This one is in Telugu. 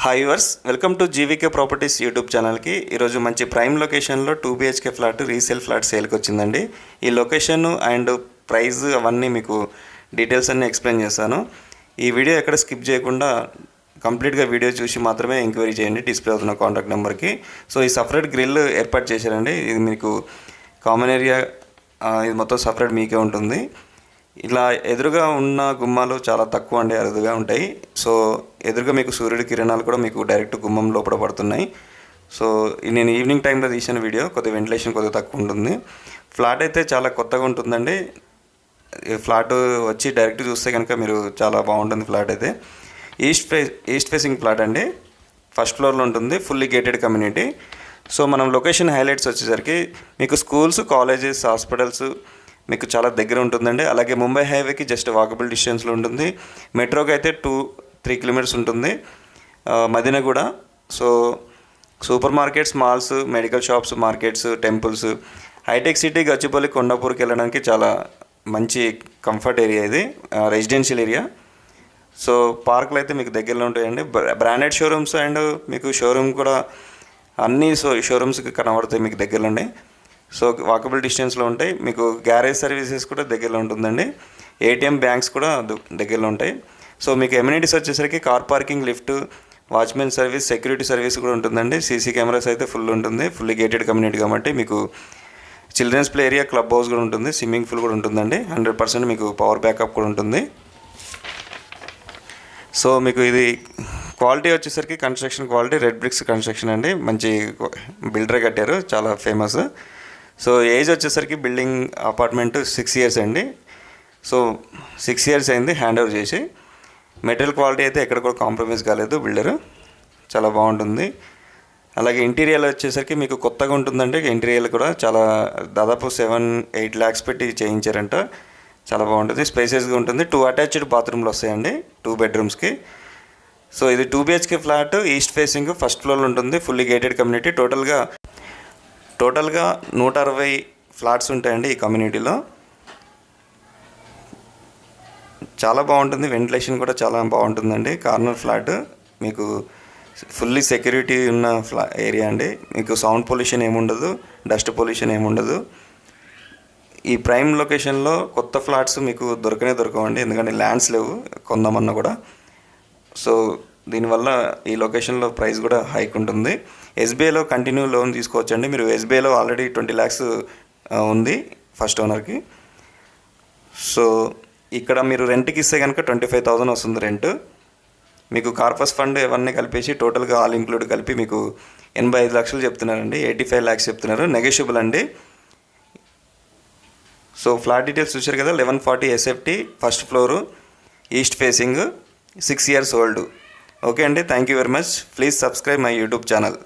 Hi yours, welcome to GVK properties YouTube ఛానల్కి. ఈరోజు మంచి ప్రైమ్ లొకేషన్లో 2 BHK ఫ్లాట్ రీసేల్ ఫ్లాట్ సేల్కి వచ్చిందండి. ఈ లొకేషన్ అండ్ ప్రైస్ అవన్నీ మీకు డీటెయిల్స్ అన్నీ ఎక్స్ప్లెయిన్ చేస్తాను. ఈ వీడియో ఎక్కడ స్కిప్ చేయకుండా కంప్లీట్గా వీడియో చూసి మాత్రమే ఎంక్వైరీ చేయండి డిస్ప్లే అవుతున్న కాంటాక్ట్ నెంబర్కి. సో ఈ సపరేట్ గ్రిల్ ఏర్పాటు చేశారండి. ఇది మీకు కామన్ ఏరియా, ఇది మొత్తం సపరేట్ మీకే ఉంటుంది. ఇలా ఎదురుగా ఉన్న గుమ్మాలు చాలా తక్కువ అండి, అరుదుగా ఉంటాయి. సో ఎదురుగా మీకు సూర్యుడి కిరణాలు కూడా మీకు డైరెక్ట్ గుమ్మం లోపల పడుతున్నాయి. సో నేను ఈవినింగ్ టైంలో తీసిన వీడియో, కొద్దిగా వెంటిలేషన్ కొద్దిగా తక్కువ ఉంటుంది. ఫ్లాట్ అయితే చాలా కొత్తగా ఉంటుందండి. ఫ్లాట్ వచ్చి డైరెక్ట్ చూస్తే కనుక మీరు చాలా బాగుంటుంది. ఫ్లాట్ అయితే ఈస్ట్ ఫేసింగ్ ఫ్లాట్ అండి. ఫస్ట్ ఫ్లోర్లో ఉంటుంది, ఫుల్లీ గేటెడ్ కమ్యూనిటీ. సో మనం లొకేషన్ హైలైట్స్ వచ్చేసరికి మీకు స్కూల్స్, కాలేజెస్, హాస్పిటల్స్ మీకు చాలా దగ్గర ఉంటుందండి. అలాగే ముంబై హైవేకి జస్ట్ వాకబుల్ డిస్టెన్స్లో ఉంటుంది. మెట్రోకి అయితే 2-3 కిలోమీటర్స్ ఉంటుంది. మదీనా కూడా. So super markets, malls, medical shops, markets, temples, హైటెక్ సిటీ, గచ్చిబౌలి, కొండాపూర్కి వెళ్ళడానికి చాలా మంచి కంఫర్ట్ ఏరియా ఇది, రెసిడెన్షియల్ ఏరియా. సో పార్కులు అయితే మీకు దగ్గరలో ఉంటాయండి. బ్రాండెడ్ షోరూమ్స్ అండ్ మీకు షోరూమ్ కూడా అన్ని షోరూమ్స్కి కనబడతాయి మీకు దగ్గరలోనే. సో వాకబుల్ డిస్టెన్స్లో ఉంటాయి. మీకు గ్యారేజ్ సర్వీసెస్ కూడా దగ్గరలో ఉంటుందండి. ఏటీఎం, బ్యాంక్స్ కూడా దగ్గరలో ఉంటాయి. సో మీకు ఎమ్యూనిటీస్ వచ్చేసరికి car parking, lift, watchman service, security service కూడా ఉంటుందండి. సీసీ కెమెరాస్ అయితే ఫుల్ ఉంటుంది. ఫుల్లీ గేటెడ్ కమ్యూనిటీ కాబట్టి మీకు children's play area, club house కూడా ఉంటుంది, స్విమ్మింగ్ పూల్ కూడా ఉంటుందండి. 100% మీకు పవర్ బ్యాకప్ కూడా ఉంటుంది. సో మీకు ఇది క్వాలిటీ వచ్చేసరికి construction quality red bricks construction అండి. మంచి బిల్డర్ కట్టారు, చాలా ఫేమస్. సో ఏజ్ వచ్చేసరికి బిల్డింగ్ అపార్ట్మెంట్ 6 years అండి. సో 6 years అయింది హ్యాండ్ ఓవర్ చేసి. మెటీరియల్ క్వాలిటీ అయితే ఎక్కడ కూడా కాంప్రమైజ్ కాలేదు బిల్డరు, చాలా బాగుంటుంది. అలాగే ఇంటీరియర్ వచ్చేసరికి మీకు కొత్తగా ఉంటుందంటే ఇంటీరియర్ కూడా చాలా దాదాపు 7-8 lakhs పెట్టి చేయించారంట. చాలా బాగుంటుంది, స్పేసెస్గా ఉంటుంది. 2 అటాచ్డ్ బాత్రూమ్లు వస్తాయండి 2 bedrooms. సో ఇది 2 BHK flat, east facing, first ఫ్లోర్లో ఉంటుంది, ఫుల్లీ గేటెడ్ కమ్యూనిటీ. టోటల్గా 160 ఫ్లాట్స్ ఉంటాయండి ఈ కమ్యూనిటీలో. చాలా బాగుంటుంది, వెంటిలేషన్ కూడా చాలా బాగుంటుందండి. కార్నర్ ఫ్లాట్, మీకు ఫుల్లీ సెక్యూరిటీ ఉన్న ఏరియా అండి. మీకు సౌండ్ పొల్యూషన్ ఏముండదు, డస్ట్ పొల్యూషన్ ఏముండదు. ఈ ప్రైమ్ లొకేషన్లో కొత్త ఫ్లాట్స్ మీకు దొరకవండి, ఎందుకంటే ల్యాండ్స్ లేవు కొందామన్నా కూడా. సో దీనివల్ల ఈ లొకేషన్లో ప్రైస్ కూడా హైక్ ఉంటుంది. ఎస్బీఐలో కంటిన్యూ లోన్ తీసుకోవచ్చండి. మీరు ఎస్బీఐలో ఆల్రెడీ 20 lakhs ఉంది ఫస్ట్ ఓనర్కి. సో ఇక్కడ మీరు రెంట్కి ఇస్తే కనుక 25,000 వస్తుంది రెంట్. మీకు కార్పస్ ఫండ్ ఇవన్నీ కలిపేసి టోటల్గా ఆల్ ఇంక్లూడ్ కలిపి మీకు 85 lakhs చెప్తున్నారండి. 85 lakhs చెప్తున్నారు, నెగోషియబుల్ అండి. సో ఫ్లాట్ డీటెయిల్స్ చూశారు కదా. 1140 SFT, first floor, east facing, 6 years old. Okay అండి, thank you very much. Please subscribe my YouTube channel.